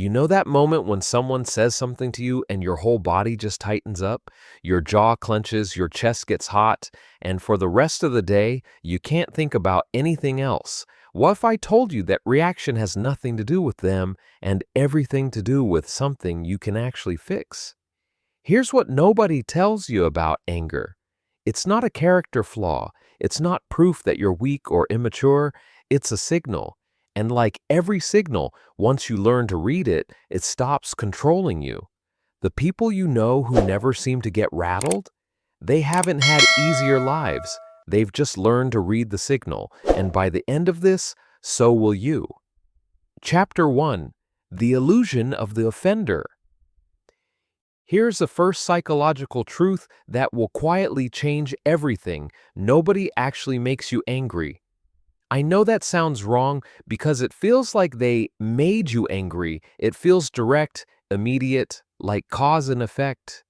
You know that moment when someone says something to you and your whole body just tightens up, your jaw clenches, your chest gets hot, and for the rest of the day, you can't think about anything else? What if I told you that reaction has nothing to do with them and everything to do with something you can actually fix? Here's what nobody tells you about anger. It's not a character flaw. It's not proof that you're weak or immature. It's a signal. And like every signal, once you learn to read it, it stops controlling you. The people you know who never seem to get rattled, they haven't had easier lives. They've just learned to read the signal. And by the end of this, so will you. Chapter 1: The Illusion of the Offender. Here's the first psychological truth that will quietly change everything. Nobody actually makes you angry. I know that sounds wrong because it feels like they made you angry. It feels direct, immediate, like cause and effect.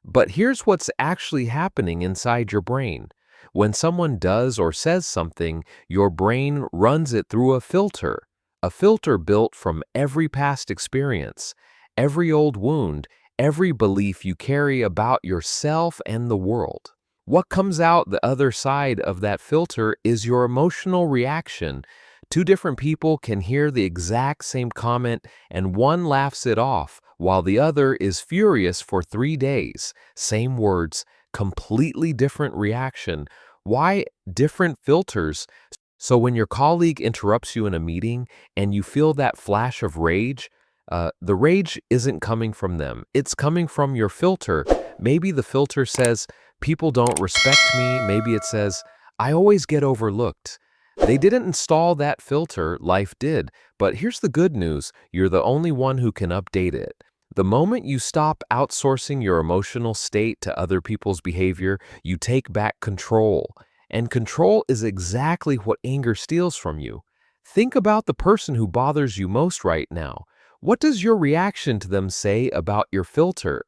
But here's what's actually happening inside your brain. When someone does or says something, your brain runs it through a filter built from every past experience, every old wound, every belief you carry about yourself and the world. What comes out the other side of that filter is your emotional reaction. Two different people can hear the exact same comment and one laughs it off while the other is furious for 3 days. Same words, completely different reaction. Why different filters? So when your colleague interrupts you in a meeting and you feel that flash of rage, the rage isn't coming from them. It's coming from your filter. Maybe the filter says, people don't respect me. Maybe it says, I always get overlooked. They didn't install that filter, life did. But here's the good news, you're the only one who can update it. The moment you stop outsourcing your emotional state to other people's behavior, you take back control. And control is exactly what anger steals from you. Think about the person who bothers you most right now. What does your reaction to them say about your filter?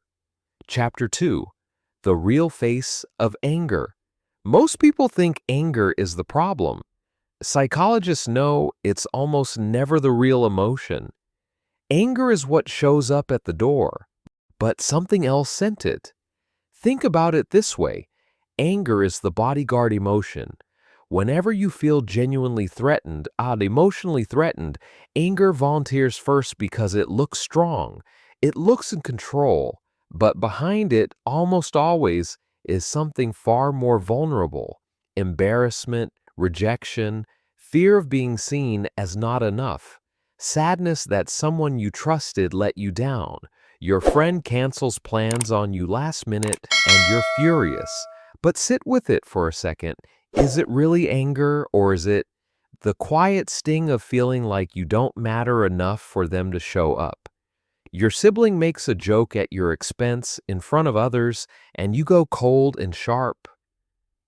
Chapter 2: The Real Face of Anger. Most people think anger is the problem. Psychologists know it's almost never the real emotion. Anger is what shows up at the door, but something else sent it. Think about it this way. Anger is the bodyguard emotion. Whenever you feel genuinely threatened, emotionally threatened, anger volunteers first because it looks strong. It looks in control, but behind it, almost always, is something far more vulnerable. Embarrassment, rejection, fear of being seen as not enough. Sadness that someone you trusted let you down. Your friend cancels plans on you last minute and you're furious. But sit with it for a second. Is it really anger, or is it the quiet sting of feeling like you don't matter enough for them to show up? Your sibling makes a joke at your expense in front of others and you go cold and sharp.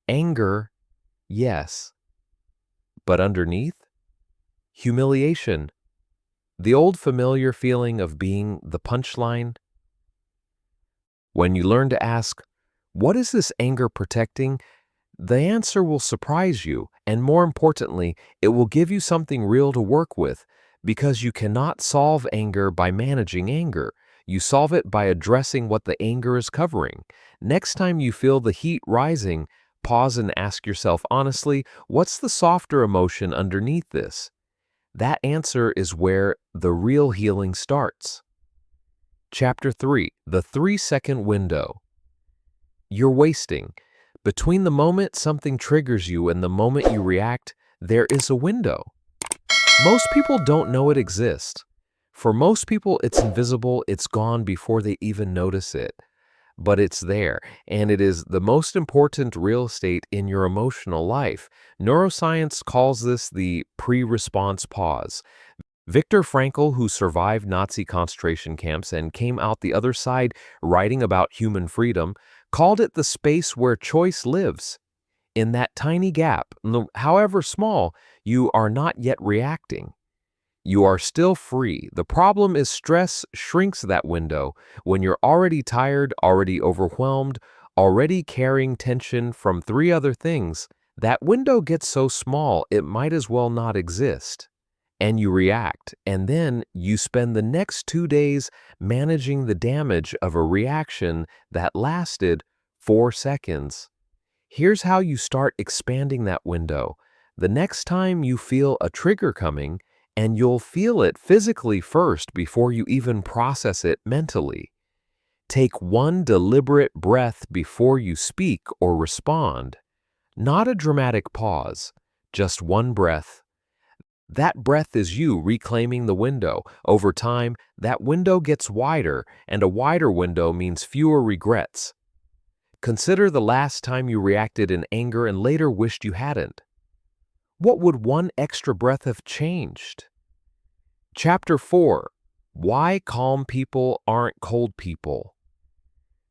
Anger, yes. But underneath? Humiliation. The old familiar feeling of being the punchline. When you learn to ask, what is this anger protecting? The answer will surprise you, and more importantly, it will give you something real to work with, because you cannot solve anger by managing anger. You solve it by addressing what the anger is covering. Next time you feel the heat rising, pause and ask yourself honestly, what's the softer emotion underneath this? That answer is where the real healing starts. Chapter 3: The 3-second window. You're wasting. Between the moment something triggers you and the moment you react, there is a window. Most people don't know it exists. For most people, it's invisible, it's gone before they even notice it. But it's there, and it is the most important real estate in your emotional life. Neuroscience calls this the pre-response pause. Viktor Frankl, who survived Nazi concentration camps and came out the other side writing about human freedom, called it the space where choice lives. In that tiny gap, however small, you are not yet reacting. You are still free. The problem is stress shrinks that window. When you're already tired, already overwhelmed, already carrying tension from 3 other things, that window gets so small it might as well not exist. and you react. And then you spend the next 2 days managing the damage of a reaction that lasted 4 seconds. Here's how you start expanding that window. The next time you feel a trigger coming, and you'll feel it physically first before you even process it mentally. Take one deliberate breath before you speak or respond. Not a dramatic pause, just one breath. That breath is you reclaiming the window. Over time, that window gets wider, and a wider window means fewer regrets. Consider the last time you reacted in anger and later wished you hadn't. What would one extra breath have changed? Chapter 4: Why Calm People Aren't Cold People.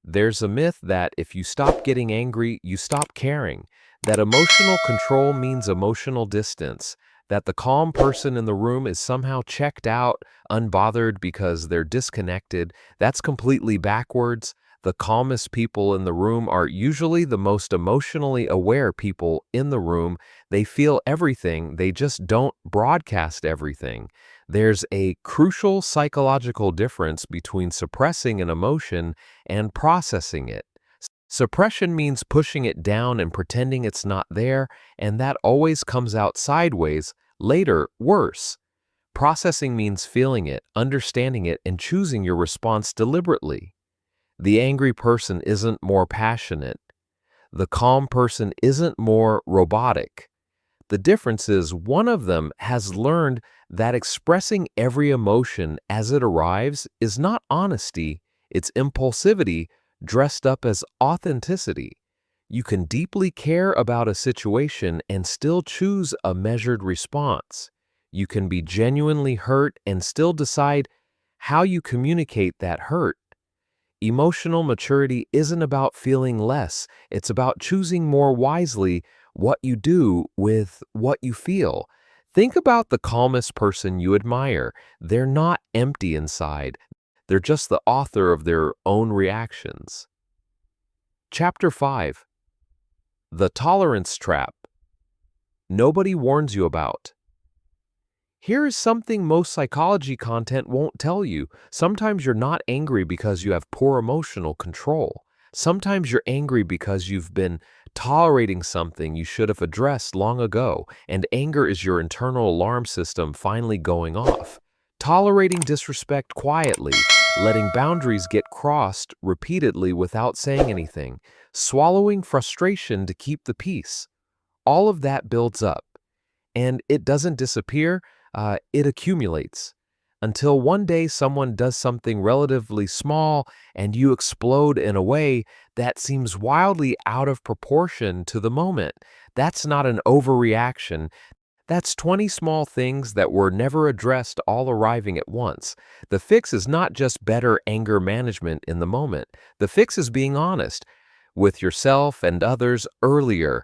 There's a myth that if you stop getting angry, you stop caring, that emotional control means emotional distance, that the calm person in the room is somehow checked out, unbothered because they're disconnected. That's completely backwards. The calmest people in the room are usually the most emotionally aware people in the room. They feel everything, they just don't broadcast everything. There's a crucial psychological difference between suppressing an emotion and processing it. Suppression means pushing it down and pretending it's not there, and that always comes out sideways, later worse. Processing means feeling it, understanding it, and choosing your response deliberately. The angry person isn't more passionate. The calm person isn't more robotic. The difference is one of them has learned that expressing every emotion as it arrives is not honesty, it's impulsivity dressed up as authenticity. You can deeply care about a situation and still choose a measured response. You can be genuinely hurt and still decide how you communicate that hurt. Emotional maturity isn't about feeling less, it's about choosing more wisely what you do with what you feel. Think about the calmest person you admire. They're not empty inside, they're just the author of their own reactions. Chapter 5: The Tolerance Trap. Nobody warns you about. Here is something most psychology content won't tell you. Sometimes you're not angry because you have poor emotional control. Sometimes you're angry because you've been tolerating something you should have addressed long ago, and anger is your internal alarm system finally going off. Tolerating disrespect quietly, letting boundaries get crossed repeatedly without saying anything, swallowing frustration to keep the peace. All of that builds up, and it doesn't disappear. It accumulates until one day someone does something relatively small and you explode in a way that seems wildly out of proportion to the moment. That's not an overreaction. That's 20 small things that were never addressed all arriving at once. The fix is not just better anger management in the moment. The fix is being honest with yourself and others earlier.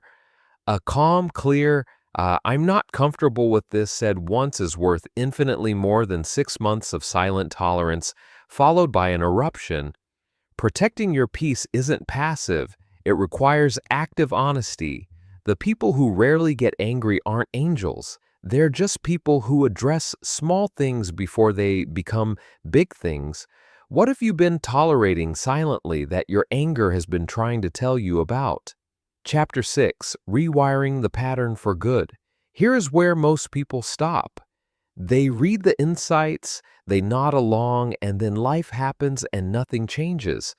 A calm, clear, I'm not comfortable with this said once is worth infinitely more than 6 months of silent tolerance, followed by an eruption. Protecting your peace isn't passive, it requires active honesty. The people who rarely get angry aren't angels. They're just people who address small things before they become big things. What have you been tolerating silently that your anger has been trying to tell you about? Chapter 6: Rewiring the Pattern for Good. Here is where most people stop. They read the insights, they nod along, and then life happens and nothing changes.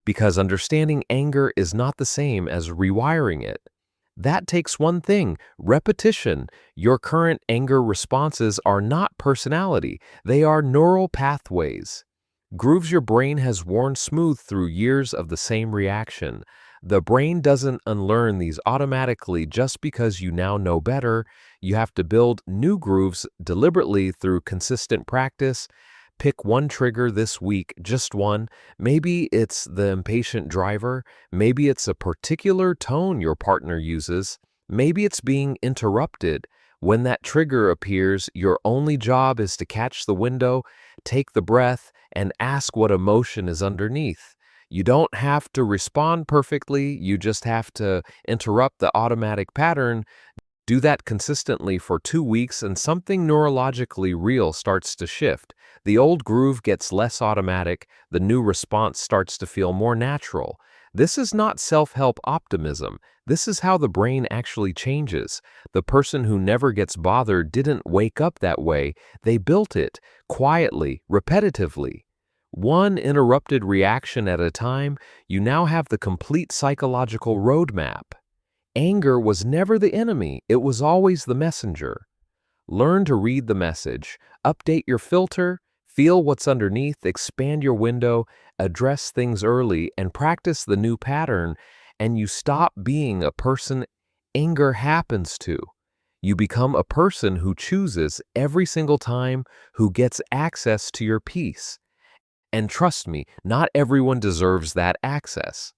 Because understanding anger is not the same as rewiring it. That takes one thing: repetition. Your current anger responses are not personality, they are neural pathways. Grooves your brain has worn smooth through years of the same reaction. The brain doesn't unlearn these automatically just because you now know better. You have to build new grooves deliberately through consistent practice. Pick one trigger this week, just one. Maybe it's the impatient driver. Maybe it's a particular tone your partner uses. Maybe it's being interrupted. When that trigger appears, your only job is to catch the window, take the breath, and ask what emotion is underneath. You don't have to respond perfectly, you just have to interrupt the automatic pattern. Do that consistently for 2 weeks and something neurologically real starts to shift. The old groove gets less automatic, the new response starts to feel more natural. This is not self-help optimism. This is how the brain actually changes. The person who never gets bothered didn't wake up that way. They built it, quietly, repetitively. One interrupted reaction at a time, you now have the complete psychological roadmap. Anger was never the enemy, it was always the messenger. Learn to read the message, update your filter, feel what's underneath, expand your window, address things early, and practice the new pattern, and you stop being a person anger happens to. You become a person who chooses every single time, who gets access to your peace. And trust me, not everyone deserves that access.